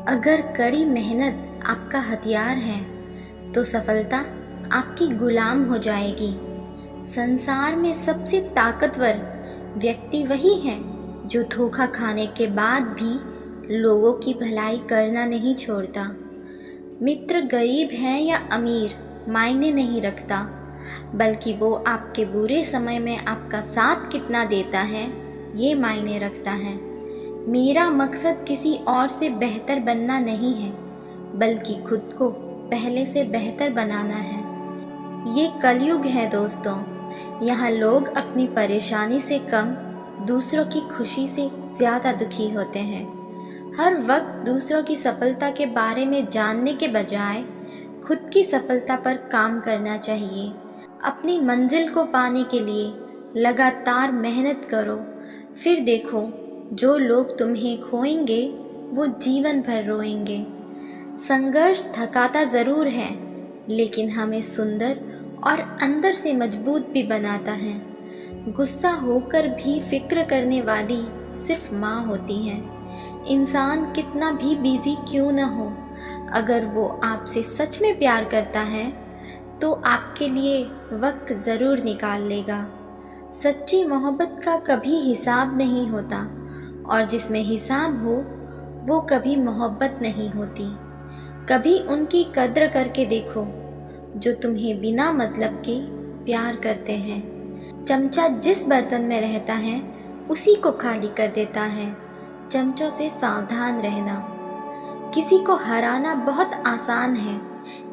अगर कड़ी मेहनत आपका हथियार है तो सफलता आपकी गुलाम हो जाएगी। संसार में सबसे ताकतवर व्यक्ति वही है जो धोखा खाने के बाद भी लोगों की भलाई करना नहीं छोड़ता। मित्र गरीब है या अमीर मायने नहीं रखता, बल्कि वो आपके बुरे समय में आपका साथ कितना देता है ये मायने रखता है। मेरा मकसद किसी और से बेहतर बनना नहीं है, बल्कि खुद को पहले से बेहतर बनाना है। ये कलयुग है दोस्तों, यहाँ लोग अपनी परेशानी से कम दूसरों की खुशी से ज़्यादा दुखी होते हैं। हर वक्त दूसरों की सफलता के बारे में जानने के बजाय खुद की सफलता पर काम करना चाहिए। अपनी मंजिल को पाने के लिए लगातार मेहनत करो, फिर देखो जो लोग तुम्हें खोएंगे वो जीवन भर रोएंगे। संघर्ष थकाता ज़रूर है, लेकिन हमें सुंदर और अंदर से मजबूत भी बनाता है। गुस्सा होकर भी फिक्र करने वाली सिर्फ माँ होती है। इंसान कितना भी बिजी क्यों न हो, अगर वो आपसे सच में प्यार करता है तो आपके लिए वक्त ज़रूर निकाल लेगा। सच्ची मोहब्बत का कभी हिसाब नहीं होता, और जिसमें हिसाब हो वो कभी मोहब्बत नहीं होती। कभी उनकी कद्र करके देखो जो तुम्हें बिना मतलब के प्यार करते हैं। चमचा जिस बर्तन में रहता है उसी को खाली कर देता है। चमचों से सावधान रहना। किसी को हराना बहुत आसान है,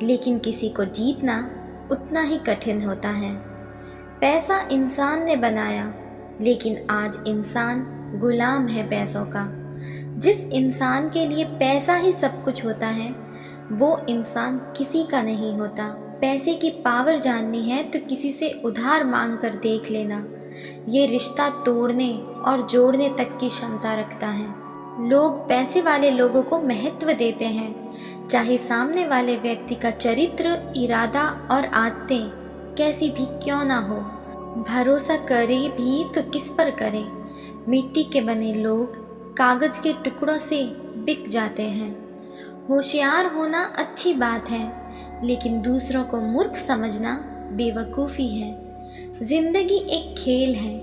लेकिन किसी को जीतना उतना ही कठिन होता है। पैसा इंसान ने बनाया, लेकिन आज इंसान गुलाम है पैसों का। जिस इंसान के लिए पैसा ही सब कुछ होता है वो इंसान किसी का नहीं होता। पैसे की पावर जाननी है तो किसी से उधार मांग कर देख लेना। ये रिश्ता तोड़ने और जोड़ने तक की क्षमता रखता है। लोग पैसे वाले लोगों को महत्व देते हैं, चाहे सामने वाले व्यक्ति का चरित्र, इरादा और आदतें कैसी भी क्यों ना हो। भरोसा करे भी तो किस पर करें। मिट्टी के बने लोग कागज के टुकड़ों से बिक जाते हैं। होशियार होना अच्छी बात है, लेकिन दूसरों को मूर्ख समझना बेवकूफ़ी है। जिंदगी एक खेल है,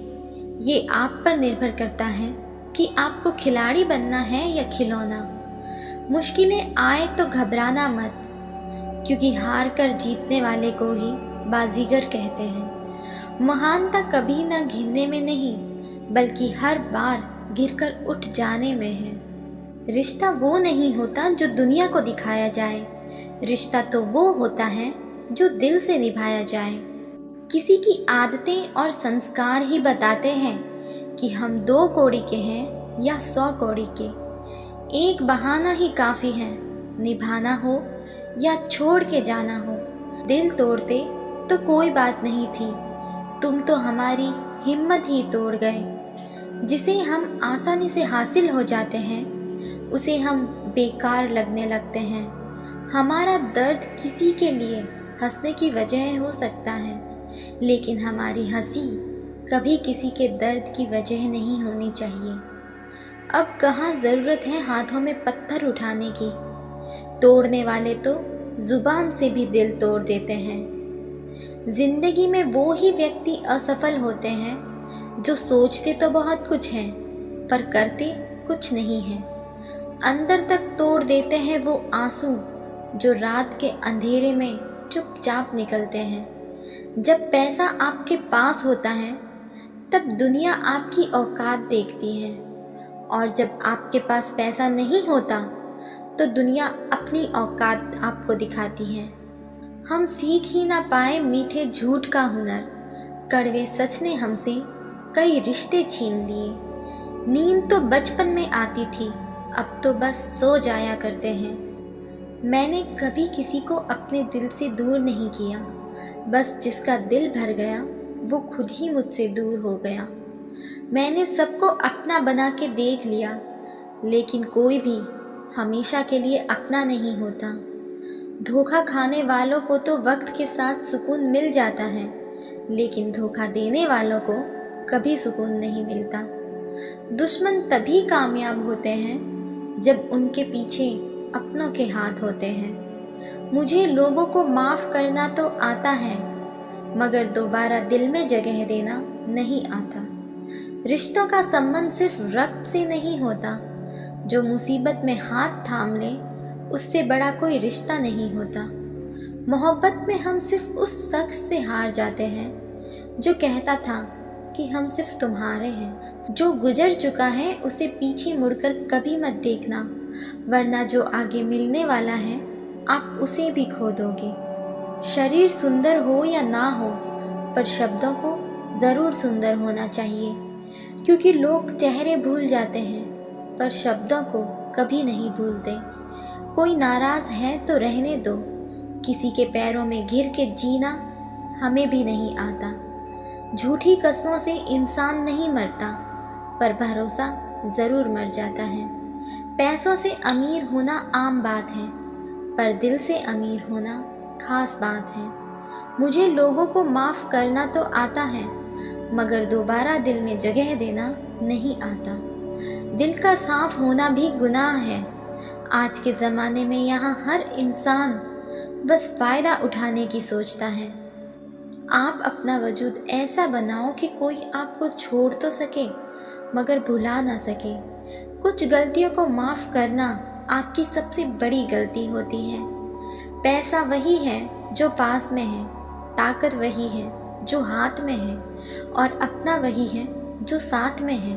ये आप पर निर्भर करता है कि आपको खिलाड़ी बनना है या खिलौना। मुश्किलें आए तो घबराना मत, क्योंकि हार कर जीतने वाले को ही बाजीगर कहते हैं। महानता कभी न गिरने में नहीं, बल्कि हर बार गिरकर उठ जाने में है। रिश्ता वो नहीं होता जो दुनिया को दिखाया जाए, रिश्ता तो वो होता है जो दिल से निभाया जाए। किसी की आदतें और संस्कार ही बताते हैं कि हम 2 कौड़ी के हैं या 100 कौड़ी के। एक बहाना ही काफ़ी है, निभाना हो या छोड़ के जाना हो। दिल तोड़ते तो कोई बात नहीं थी, तुम तो हमारी हिम्मत ही तोड़ गए। जिसे हम आसानी से हासिल हो जाते हैं उसे हम बेकार लगने लगते हैं। हमारा दर्द किसी के लिए हंसने की वजह हो सकता है, लेकिन हमारी हंसी कभी किसी के दर्द की वजह नहीं होनी चाहिए। अब कहाँ ज़रूरत है हाथों में पत्थर उठाने की। तोड़ने वाले तो ज़ुबान से भी दिल तोड़ देते हैं। ज़िंदगी में वो ही व्यक्ति असफल होते हैं जो सोचते तो बहुत कुछ हैं पर करते कुछ नहीं हैं। अंदर तक तोड़ देते हैं वो आंसू जो रात के अंधेरे में चुपचाप निकलते हैं। जब पैसा आपके पास होता है तब दुनिया आपकी औकात देखती है, और जब आपके पास पैसा नहीं होता तो दुनिया अपनी औकात आपको दिखाती है। हम सीख ही ना पाए मीठे झूठ का हुनर, कड़वे सच ने हमसे कई रिश्ते छीन लिए। नींद तो बचपन में आती थी, अब तो बस सो जाया करते हैं। मैंने कभी किसी को अपने दिल से दूर नहीं किया, बस जिसका दिल भर गया वो खुद ही मुझसे दूर हो गया। मैंने सबको अपना बना के देख लिया, लेकिन कोई भी हमेशा के लिए अपना नहीं होता। धोखा खाने वालों को तो वक्त के साथ सुकून मिल जाता है, लेकिन धोखा देने वालों को कभी सुकून नहीं मिलता। दुश्मन तभी कामयाब होते हैं जब उनके पीछे अपनों के हाथ होते हैं। मुझे लोगों को माफ़ करना तो आता है, मगर दोबारा दिल में जगह देना नहीं आता। रिश्तों का संबंध सिर्फ रक्त से नहीं होता। जो मुसीबत में हाथ थाम ले, उससे बड़ा कोई रिश्ता नहीं होता। मोहब्बत में हम सिर्फ उस शख्स से हार जाते हैं जो कहता था कि हम सिर्फ तुम्हारे हैं। जो गुजर चुका है उसे पीछे मुड़कर कभी मत देखना, वरना जो आगे मिलने वाला है आप उसे भी खो दोगे। शरीर सुंदर हो या ना हो, पर शब्दों को ज़रूर सुंदर होना चाहिए, क्योंकि लोग चेहरे भूल जाते हैं पर शब्दों को कभी नहीं भूलते। कोई नाराज़ है तो रहने दो, किसी के पैरों में घिर के जीना हमें भी नहीं आता। झूठी कस्मों से इंसान नहीं मरता, पर भरोसा ज़रूर मर जाता है। पैसों से अमीर होना आम बात है, पर दिल से अमीर होना खास बात है। मुझे लोगों को माफ़ करना तो आता है, मगर दोबारा दिल में जगह देना नहीं आता। दिल का साफ होना भी गुनाह है। आज के ज़माने में यहाँ हर इंसान बस फ़ायदा उठाने की सोचता है। आप अपना वजूद ऐसा बनाओ कि कोई आपको छोड़ तो सके मगर भुला ना सके। कुछ गलतियों को माफ़ करना आपकी सबसे बड़ी गलती होती है। पैसा वही है जो पास में है, ताकत वही है जो हाथ में है, और अपना वही है जो साथ में है।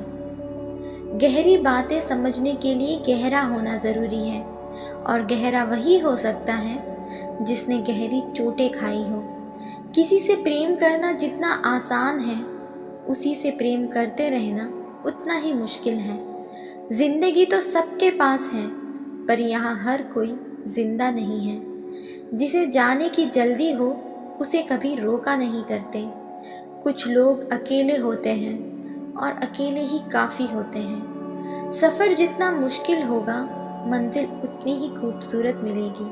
गहरी बातें समझने के लिए गहरा होना ज़रूरी है, और गहरा वही हो सकता है जिसने गहरी चोटें खाई हो। किसी से प्रेम करना जितना आसान है, उसी से प्रेम करते रहना उतना ही मुश्किल है। जिंदगी तो सबके पास है, पर यहाँ हर कोई जिंदा नहीं है। जिसे जाने की जल्दी हो उसे कभी रोका नहीं करते। कुछ लोग अकेले होते हैं और अकेले ही काफ़ी होते हैं। सफ़र जितना मुश्किल होगा, मंजिल उतनी ही खूबसूरत मिलेगी।